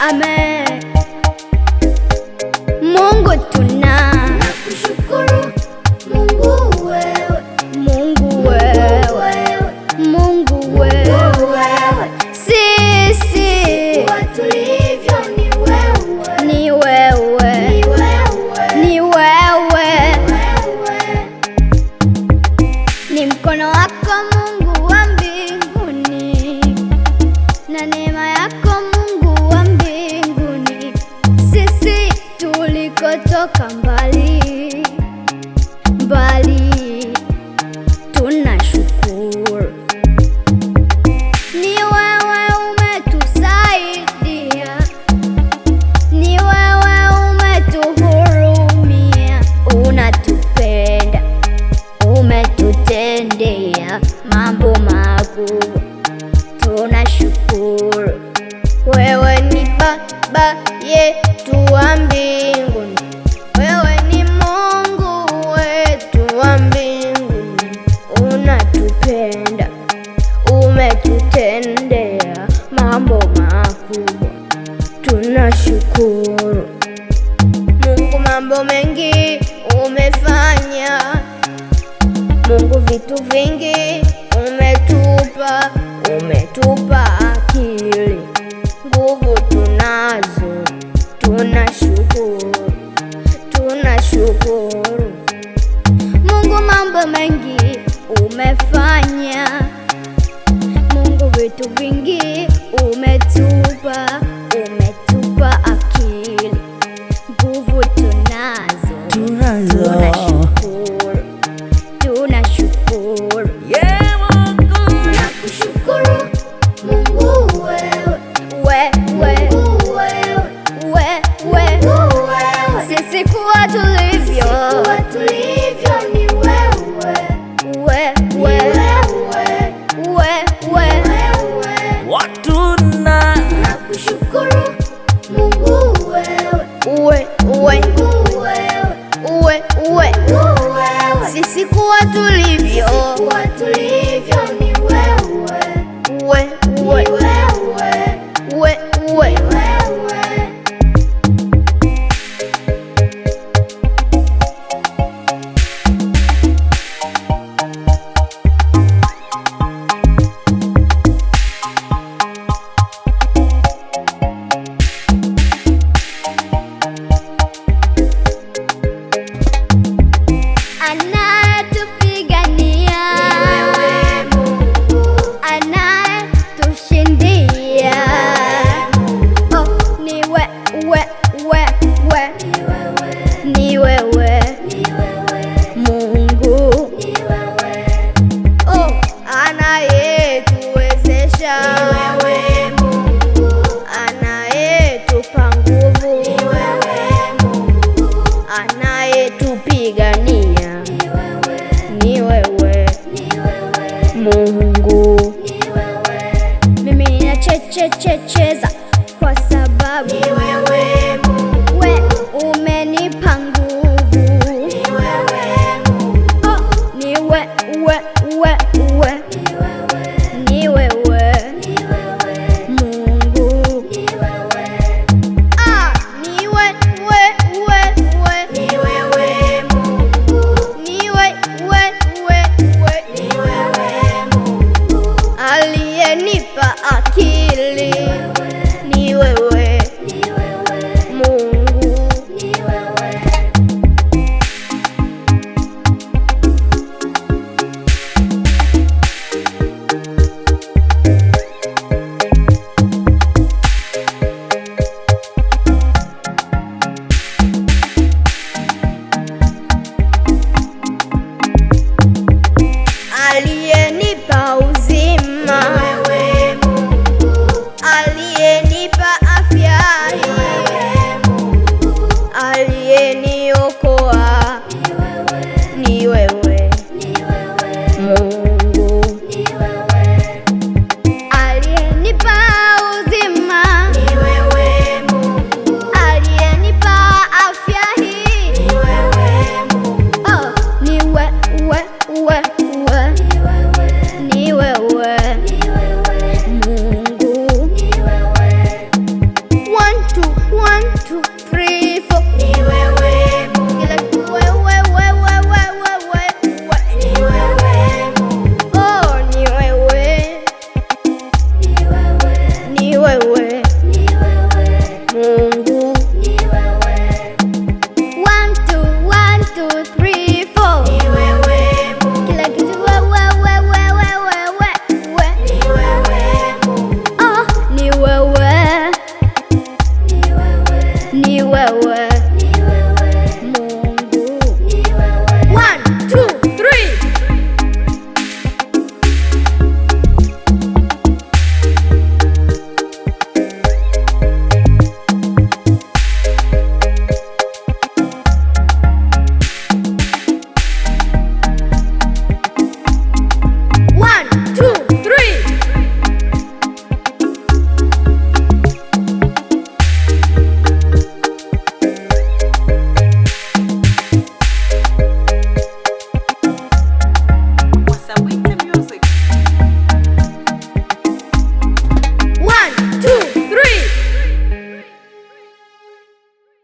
Amen. Mungu tunakushukuru, Mungu wewe, Mungu wewe, Mungu wewe. Sisi watulivyo ni wewe, ni wewe, ni wewe, ni mkono wako Mungu wa mbinguni na neema yako Mungu wa mbinguni. Sisi tulikotoka mbali mbali, tunashukuru. Ni wewe umetusaidia, ni wewe umetuhurumia, unatupenda, umetutendea mambo makubwa, tunashukuru. Wewe ni Baba yetu wa mbinguni, wewe ni Mungu wetu wa mbinguni, unatupenda, umetutendea mambo makubwa, tunashukuru. Mungu, mambo mengi umefanya, Mungu vitu vingi umetupa, umetupa akili, nguvu tunazo, tunashukuru, tunashukuru. Mungu, mambo mengi umefanya, Mungu vitu vingi umetupa, umetupa akili, nguvu tunazo, tunashukuru, tunashukuru. Yeah, Mungu Nakushukuru Mungu wewe, Mungu wewe, sisi kuwa tulivyo ni wewe, watu nakushukuru Mungu wewe, sisi kuwa tulivyo ni wewe. Anayetupigania Mungu, anayetushindia ni wewe, ni wewe Mungu, anayetuwezesha, anayetupa nguvu, anayetupigania ni wewe Mungu. Mimi ninachecheza kwa sababu